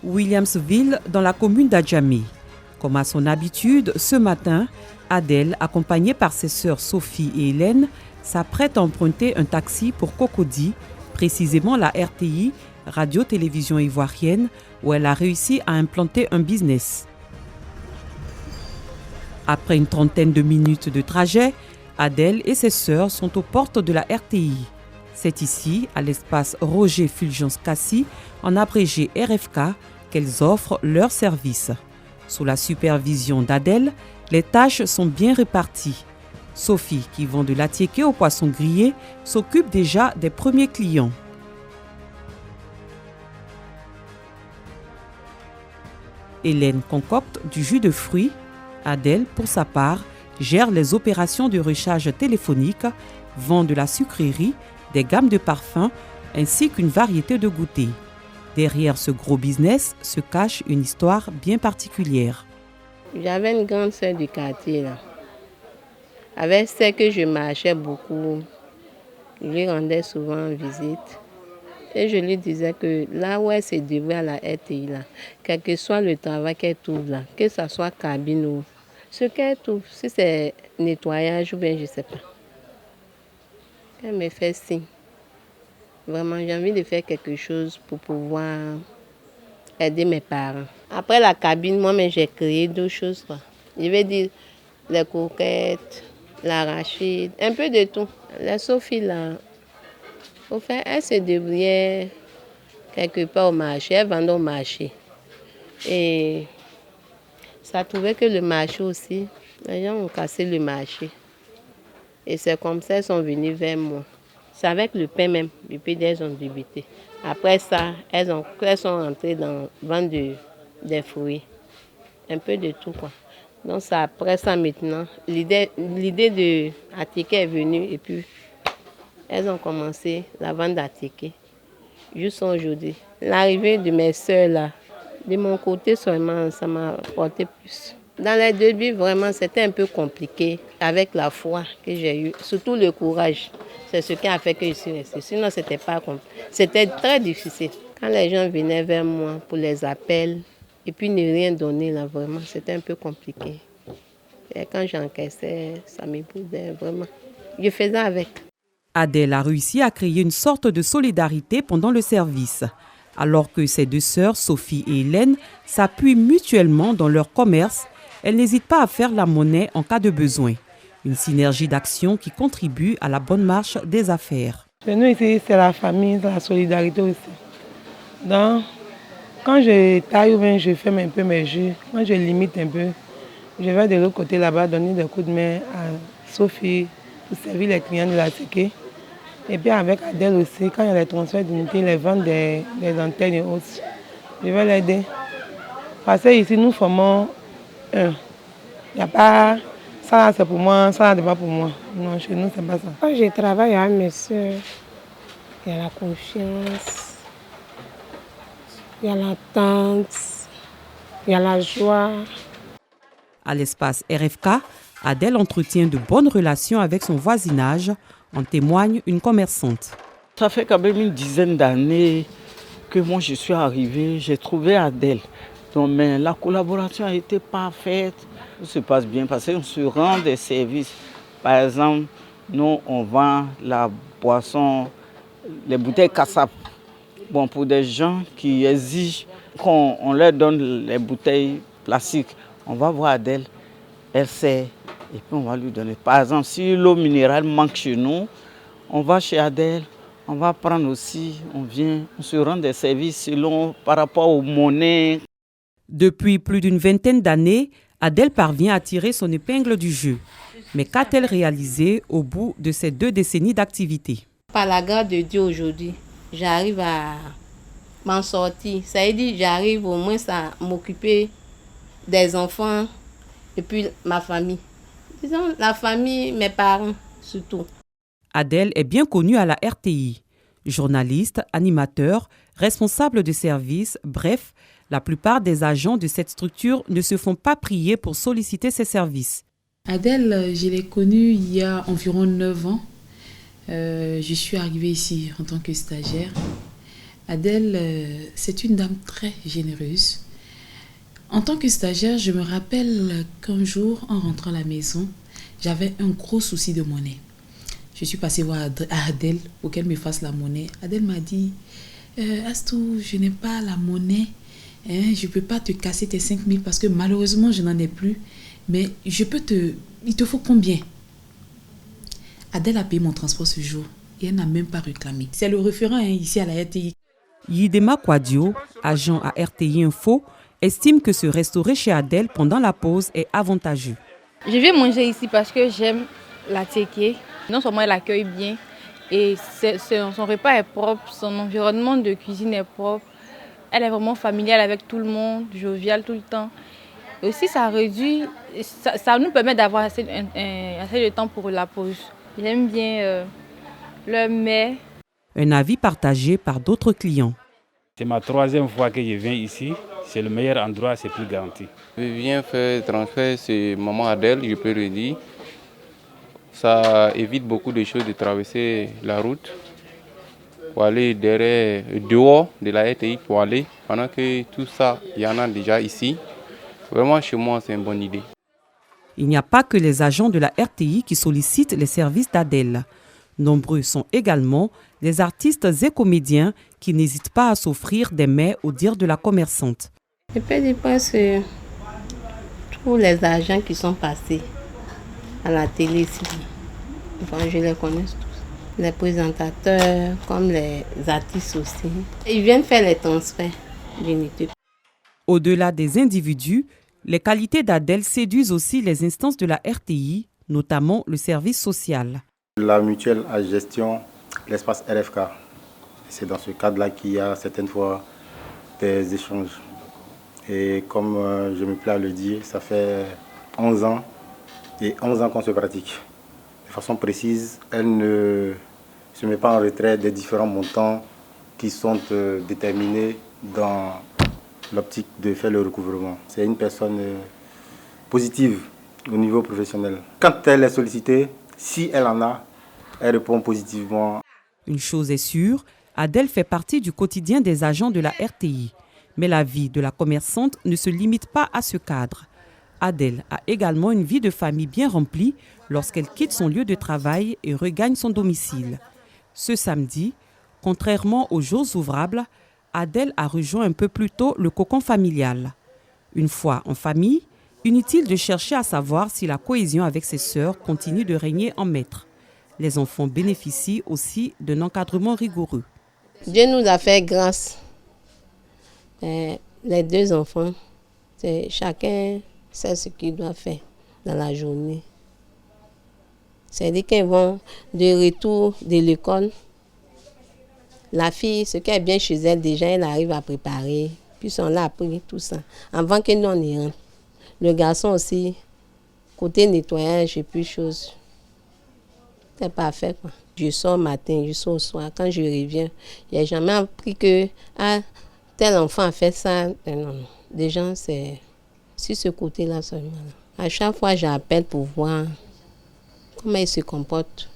Williamsville, dans la commune d'Adjamé. Comme à son habitude, ce matin, Adèle, accompagnée par ses sœurs Sophie et Hélène, s'apprête à emprunter un taxi pour Cocody, précisément la RTI, Radio-Télévision Ivoirienne, où elle a réussi à implanter un business. Après une trentaine de minutes de trajet, Adèle et ses sœurs sont aux portes de la RTI. C'est ici, à l'espace Roger Fulgence Cassi, en abrégé RFK, qu'elles offrent leurs services. Sous la supervision d'Adèle, les tâches sont bien réparties. Sophie, qui vend de l'attiéké au poisson grillé, s'occupe déjà des premiers clients. Hélène concocte du jus de fruits. Adèle, pour sa part, gère les opérations de recharge téléphonique, vend de la sucrerie, des gammes de parfums ainsi qu'une variété de goûters. Derrière ce gros business se cache une histoire bien particulière. J'avais une grande sœur du quartier là. Avec celle que je marchais beaucoup, je lui rendais souvent visite. Et je lui disais que là où elle se débrouille à la RTI, là, quel que soit le travail qu'elle trouve là, que ce soit cabine ou ce qu'elle trouve, si c'est nettoyage ou bien je ne sais pas. Elle me fait signe. Vraiment, j'ai envie de faire quelque chose pour pouvoir aider mes parents. Après la cabine, moi-même, j'ai créé deux choses, quoi. Je vais dire les coquettes, l'arachide, un peu de tout. La Sophie, là, au fait, elle se débrouillait quelque part au marché, elle vendait au marché. Et ça trouvait que le marché aussi, les gens ont cassé le marché. Et c'est comme ça qu'elles sont venues vers moi. C'est avec le pain même, depuis qu'elles ont débuté. Après ça, elles sont rentrées dans vendre des fruits. Un peu de tout, quoi. Donc c'est après ça maintenant, l'idée de attiéké est venue et puis elles ont commencé la vente d'attiéké jusqu'à aujourd'hui. L'arrivée de mes soeurs là, de mon côté seulement, ça m'a apporté plus. Dans les débuts, vraiment, c'était un peu compliqué avec la foi que j'ai eue, surtout le courage. C'est ce qui a fait que je suis restée. Sinon, c'était pas compliqué. C'était très difficile. Quand les gens venaient vers moi pour les appels et puis ne rien donner, là, vraiment, c'était un peu compliqué. Et quand j'encaissais, ça m'épousait vraiment. Je faisais avec. Adèle a réussi à créer une sorte de solidarité pendant le service, alors que ses deux sœurs, Sophie et Hélène, s'appuient mutuellement dans leur commerce. Elles n'hésitent pas à faire la monnaie en cas de besoin. Une synergie d'action qui contribue à la bonne marche des affaires. Chez nous ici, c'est la famille, c'est la solidarité aussi. Donc, quand je taille ou bien je fais un peu mes jus, quand je limite un peu, je vais de l'autre côté là-bas donner des coups de main à Sophie pour servir les clients de la séquée. Et puis avec Adèle aussi, quand il y a les transferts d'unités, les ventes des antennes et autres, je vais l'aider. Parce que ici, nous formons un. Il n'y a pas ça c'est pour moi, ça c'est pas pour moi. Non, chez nous, c'est pas ça. Quand je travaille avec mes soeurs, il y a la confiance, il y a l'attente, il y a la joie. À l'espace RFK, Adèle entretient de bonnes relations avec son voisinage, en témoigne une commerçante. Ça fait quand même une dizaine d'années que moi je suis arrivée, j'ai trouvé Adèle. Donc, mais la collaboration a été parfaite. Tout se passe bien parce qu'on se rend des services. Par exemple, nous on vend la boisson, les bouteilles Kassap. Bon, pour des gens qui exigent qu'on leur donne les bouteilles plastiques, on va voir Adèle, elle sait, et puis on va lui donner. Par exemple, si l'eau minérale manque chez nous, on va chez Adèle, on va prendre aussi, on vient, on se rend des services selon par rapport aux monnaies. Depuis plus d'une vingtaine d'années, Adèle parvient à tirer son épingle du jeu. Mais qu'a-t-elle réalisé au bout de ces 2 décennies d'activité? Par la grâce de Dieu aujourd'hui, j'arrive à m'en sortir. Ça veut dire j'arrive au moins à m'occuper des enfants et puis ma famille. Disons la famille, mes parents surtout. Adèle est bien connue à la RTI. Journaliste, animateur, responsable de service, bref, la plupart des agents de cette structure ne se font pas prier pour solliciter ses services. Adèle, je l'ai connue il y a environ 9 ans. Je suis arrivée ici en tant que stagiaire. Adèle, c'est une dame très généreuse. En tant que stagiaire, je me rappelle qu'un jour, en rentrant à la maison, j'avais un gros souci de monnaie. Je suis passée voir Adèle pour qu'elle me fasse la monnaie. Adèle m'a dit, Astou, je n'ai pas la monnaie. Je ne peux pas te casser tes 5 000 parce que malheureusement, je n'en ai plus. Mais il te faut combien? Adèle a payé mon transport ce jour et elle n'a même pas réclamé. C'est le référent ici à la RTI. Yidema Kwadio, agent à RTI Info, estime que se restaurer chez Adèle pendant la pause est avantageux. Je viens manger ici parce que j'aime la teke. Non seulement elle accueille bien et son repas est propre, son environnement de cuisine est propre. Elle est vraiment familiale avec tout le monde, joviale tout le temps. Et aussi ça nous permet d'avoir assez de temps pour la pause. J'aime bien le mets. Un avis partagé par d'autres clients. C'est ma 3e fois que je viens ici. C'est le meilleur endroit, c'est plus garanti. Je viens faire transfert, c'est maman Adèle, je peux le dire. Ça évite beaucoup de choses de traverser la route pour aller dehors de la RTI pour aller. Pendant que tout ça, il y en a déjà ici. Vraiment, chez moi, c'est une bonne idée. Il n'y a pas que les agents de la RTI qui sollicitent les services d'Adèle. Nombreux sont également les artistes et comédiens qui n'hésitent pas à s'offrir des mets au dire de la commerçante. Je peux dire que tous les agents qui sont passés à la télé ici, enfin, je les connais tous. Les présentateurs, comme les artistes aussi. Ils viennent faire les transferts d'unité. Au-delà des individus, les qualités d'Adèle séduisent aussi les instances de la RTI, notamment le service social. La mutuelle à gestion, l'espace RFK. C'est dans ce cadre-là qu'il y a certaines fois des échanges. Et comme je me plais à le dire, ça fait 11 ans et 11 ans qu'on se pratique. De façon précise, elle ne se met pas en retrait des différents montants qui sont déterminés dans l'optique de faire le recouvrement. C'est une personne positive au niveau professionnel. Quand elle est sollicitée, si elle en a, elle répond positivement. Une chose est sûre, Adèle fait partie du quotidien des agents de la RTI. Mais la vie de la commerçante ne se limite pas à ce cadre. Adèle a également une vie de famille bien remplie lorsqu'elle quitte son lieu de travail et regagne son domicile. Ce samedi, contrairement aux jours ouvrables, Adèle a rejoint un peu plus tôt le cocon familial. Une fois en famille, inutile de chercher à savoir si la cohésion avec ses sœurs continue de régner en maître. Les enfants bénéficient aussi d'un encadrement rigoureux. Dieu nous a fait grâce. Les 2 enfants, chacun sait ce qu'il doit faire dans la journée. C'est-à-dire qu'ils vont de retour de l'école. La fille, ce qui est bien chez elle, déjà, elle arrive à préparer. Puis on l'a appris tout ça, avant que nous on y rentre. Le garçon aussi, côté nettoyage et puis choses. C'est parfait, quoi. Je sors matin, je sors au soir. Quand je reviens, il n'y a jamais appris que tel enfant a fait ça. Non. Déjà, c'est sur ce côté-là seulement. À chaque fois, j'appelle pour voir comment il se comporte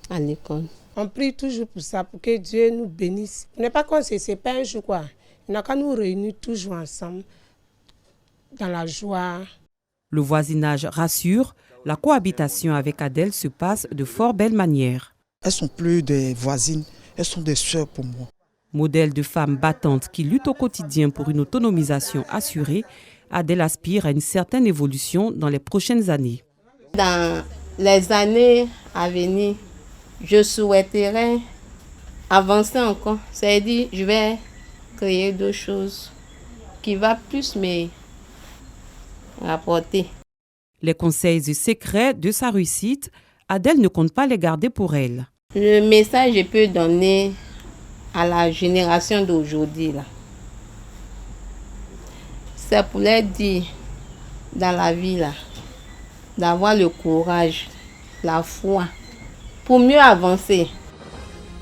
à l'école. On prie toujours pour ça, pour que Dieu nous bénisse. Ce n'est pas qu'on se sépare un jour, quoi. Il n'a qu'à nous réunir toujours ensemble, dans la joie. Le voisinage rassure, la cohabitation avec Adèle se passe de fort belle manière. Elles ne sont plus des voisines, elles sont des sœurs pour moi. Modèle de femme battante qui lutte au quotidien pour une autonomisation assurée, Adèle aspire à une certaine évolution dans les prochaines années. Dans les années à venir, je souhaiterais avancer encore. C'est-à-dire, je vais créer d'autres choses qui vont plus me rapporter. Les conseils et secrets de sa réussite, Adèle ne compte pas les garder pour elle. Le message que je peux donner à la génération d'aujourd'hui, c'est pour leur dire, dans la vie, d'avoir le courage, la foi, pour mieux avancer.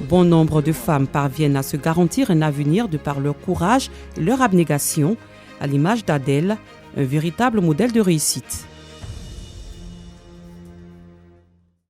Bon nombre de femmes parviennent à se garantir un avenir de par leur courage et leur abnégation, à l'image d'Adèle, un véritable modèle de réussite.